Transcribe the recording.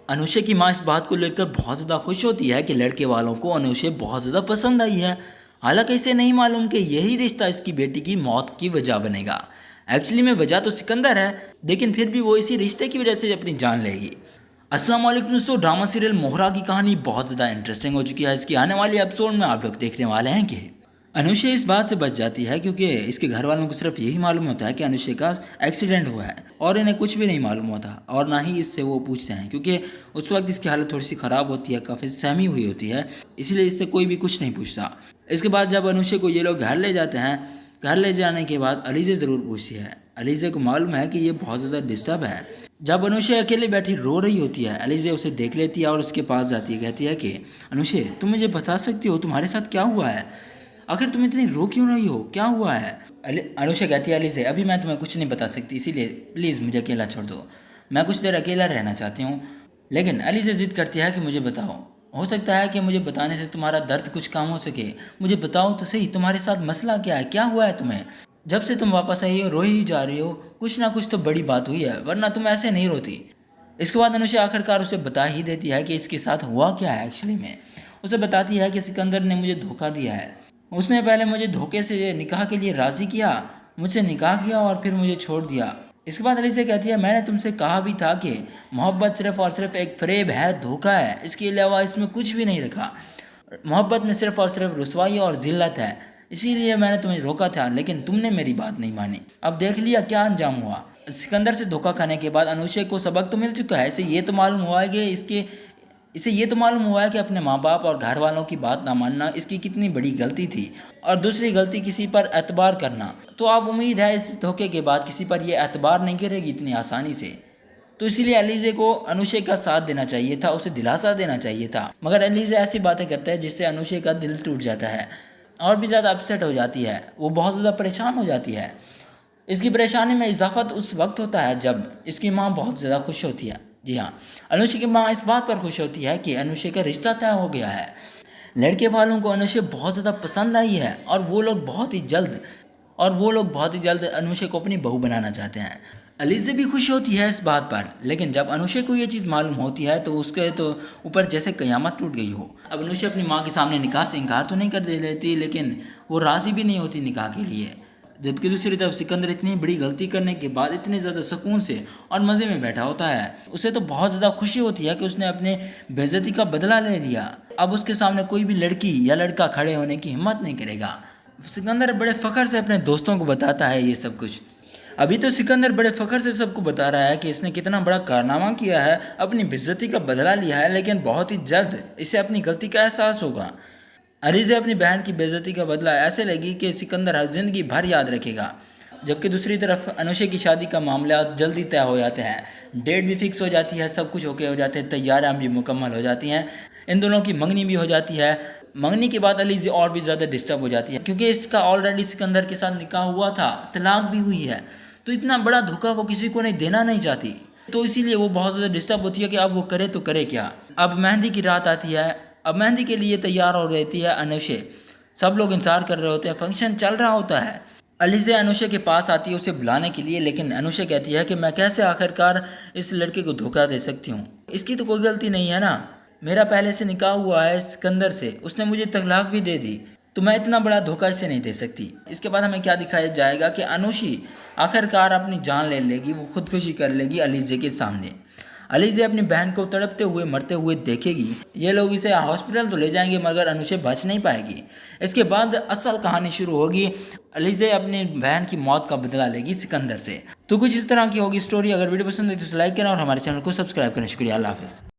अनुषा की माँ इस बात को लेकर बहुत ज़्यादा खुश होती है कि लड़के वालों को अनुषा बहुत ज़्यादा पसंद आई है। हालांकि इसे नहीं मालूम कि यही रिश्ता इसकी बेटी की मौत की वजह बनेगा। एक्चुअली में वजह तो सिकंदर है, लेकिन फिर भी वो इसी रिश्ते की वजह से अपनी जान लेगी। अस्सलाम वालेकुम दोस्तों, ड्रामा सीरियल मोहरा की कहानी बहुत ज़्यादा इंटरेस्टिंग हो चुकी है। इसकी आने वाली एपिसोड में आप लोग देखने वाले हैं कि अनुषा इस बात से बच जाती है क्योंकि इसके घर वालों को सिर्फ यही मालूम होता है कि अनुषा का एक्सीडेंट हुआ है और इन्हें कुछ भी नहीं मालूम होता और ना ही इससे वो पूछते हैं क्योंकि उस वक्त इसकी हालत थोड़ी सी ख़राब होती है, काफ़ी सहमी हुई होती है, इसलिए इससे कोई भी कुछ नहीं पूछता। इसके बाद जब अनुषा को ये लोग घर ले जाते हैं, घर ले जाने के बाद अलीज़ा ज़रूर पूछती है। अलीज़ा को मालूम है कि ये बहुत ज़्यादा डिस्टर्ब है। जब अनुषा अकेले बैठी रो रही होती है, अलीज़ा उसे देख लेती है और उसके पास जाती है, कहती है कि अनुषा तुम मुझे बता सकती हो तुम्हारे साथ क्या हुआ है, आखिर तुम इतनी रो क्यों रही हो, क्या हुआ है। अनुषा कहती है अलीज़ा अभी मैं तुम्हें कुछ नहीं बता सकती, इसीलिए प्लीज़ मुझे अकेला छोड़ दो, मैं कुछ देर अकेला रहना चाहती हूँ। लेकिन अलीज़ा ज़िद करती है कि मुझे बताओ, हो सकता है कि मुझे बताने से तुम्हारा दर्द कुछ कम हो सके, मुझे बताओ तो सही तुम्हारे साथ मसला क्या है, क्या हुआ है तुम्हें। जब से तुम वापस आई हो रो ही जा रही हो, कुछ ना कुछ तो बड़ी बात हुई है, वरना तुम ऐसे नहीं रोती। इसके बाद अनुषा आखिरकार उसे बता ही देती है कि इसके साथ हुआ क्या है। एक्चुअली में उसे बताती है कि सिकंदर ने मुझे धोखा दिया है। उसने पहले मुझे धोखे से निकाह के लिए राज़ी किया, मुझसे निकाह किया और फिर मुझे छोड़ दिया। इसके बाद अलीज़ा कहती है मैंने तुमसे कहा भी था कि मोहब्बत सिर्फ़ और सिर्फ एक फ़रेब है, धोखा है, इसके अलावा इसमें कुछ भी नहीं रखा। मोहब्बत में सिर्फ़ और सिर्फ रुसवाई और ज़िल्लत है, इसीलिए मैंने तुम्हें रोका था, लेकिन तुमने मेरी बात नहीं मानी। अब देख लिया क्या अंजाम हुआ। सिकंदर से धोखा खाने के बाद अनुषा को सबक तो मिल चुका है। इसे ये तो मालूम हुआ है कि अपने माँ बाप और घर वालों की बात ना मानना इसकी कितनी बड़ी गलती थी, और दूसरी गलती किसी पर एतबार करना। तो अब उम्मीद है इस धोखे के बाद किसी पर ये एतबार नहीं करेगी इतनी आसानी से। तो इसीलिए अलीज़ा को अनुषा का साथ देना चाहिए था, उसे दिलासा देना चाहिए था, मगर अलीज़ा ऐसी बातें करता है जिससे अनुषा का दिल टूट जाता है और भी ज़्यादा अपसेट हो जाती है, वो बहुत ज़्यादा परेशान हो जाती है। इसकी परेशानी में इजाफा तो उस वक्त होता है जब इसकी माँ बहुत ज़्यादा खुश होती है। जी हाँ, अनुषा की माँ इस बात पर खुश होती है कि अनुषा का रिश्ता तय हो गया है। लड़के वालों को अनुषा बहुत ज़्यादा पसंद आई है और वो लोग बहुत ही जल्द अनुषा को अपनी बहू बनाना चाहते हैं। अलीज़ा भी खुश होती है इस बात पर, लेकिन जब अनुषा को ये चीज़ मालूम होती है तो उसके तो ऊपर जैसे क़यामत टूट गई हो। अब अनुषा अपनी माँ के सामने निकाह से इनकार तो नहीं कर दे लेती, लेकिन वो राज़ी भी नहीं होती निकाह के लिए। जबकि दूसरी तरफ सिकंदर इतनी बड़ी गलती करने के बाद इतने ज़्यादा सुकून से और मज़े में बैठा होता है। उसे तो बहुत ज़्यादा खुशी होती है कि उसने अपने बेइज्जती का बदला ले लिया। अब उसके सामने कोई भी लड़की या लड़का खड़े होने की हिम्मत नहीं करेगा। सिकंदर बड़े फ़ख्र से अपने दोस्तों को बताता है ये सब कुछ। अभी तो सिकंदर बड़े फ़ख्र से सबको बता रहा है कि इसने कितना बड़ा कारनामा किया है, अपनी बेइज्जती का बदला लिया है, लेकिन बहुत ही जल्द इसे अपनी गलती का एहसास होगा। अलीज़ा अपनी बहन की बेइज्जती का बदला ऐसे लेगी कि सिकंदर हर ज़िंदगी भर याद रखेगा। जबकि दूसरी तरफ अनुषा की शादी का मामला जल्दी तय हो जाते हैं, डेट भी फिक्स हो जाती है, सब कुछ ओके हो जाते हैं, तैयारियां भी मुकम्मल हो जाती हैं, इन दोनों की मंगनी भी हो जाती है। मंगनी के बाद अलीज़ा और भी ज़्यादा डिस्टर्ब हो जाती है क्योंकि इसका ऑलरेडी सिकंदर के साथ निकाह हुआ था, तलाक भी हुई है, तो इतना बड़ा धोखा वो किसी को नहीं देना नहीं चाहती। तो इसीलिए वो बहुत ज़्यादा डिस्टर्ब होती है कि अब वो करे तो करे क्या। अब मेहंदी की रात आती है, अब मेहंदी के लिए तैयार हो रहती है अनुषा। सब लोग इंतजार कर रहे होते हैं, फंक्शन चल रहा होता है। अलीज़ा अनुषा के पास आती है उसे बुलाने के लिए, लेकिन अनुषा कहती है कि मैं कैसे आखिरकार इस लड़के को धोखा दे सकती हूँ, इसकी तो कोई गलती नहीं है ना, मेरा पहले से निकाह हुआ है सिकंदर से, उसने मुझे तलाक भी दे दी, तो मैं इतना बड़ा धोखा इसे नहीं दे सकती। इसके बाद हमें क्या दिखाया जाएगा कि अनुषी आखिरकार अपनी जान ले लेगी, वो खुदकुशी कर लेगी अलीज़ा के सामने। अलीज़ा अपनी बहन को तड़पते हुए मरते हुए देखेगी, ये लोग इसे हॉस्पिटल तो ले जाएंगे मगर अनुषा बच नहीं पाएगी। इसके बाद असल कहानी शुरू होगी, अलीज़ा अपनी बहन की मौत का बदला लेगी सिकंदर से। तो कुछ इस तरह की होगी स्टोरी। अगर वीडियो पसंद है तो लाइक करें और हमारे चैनल को सब्सक्राइब करें। शुक्रिया, अल्लाह हाफ़िज़।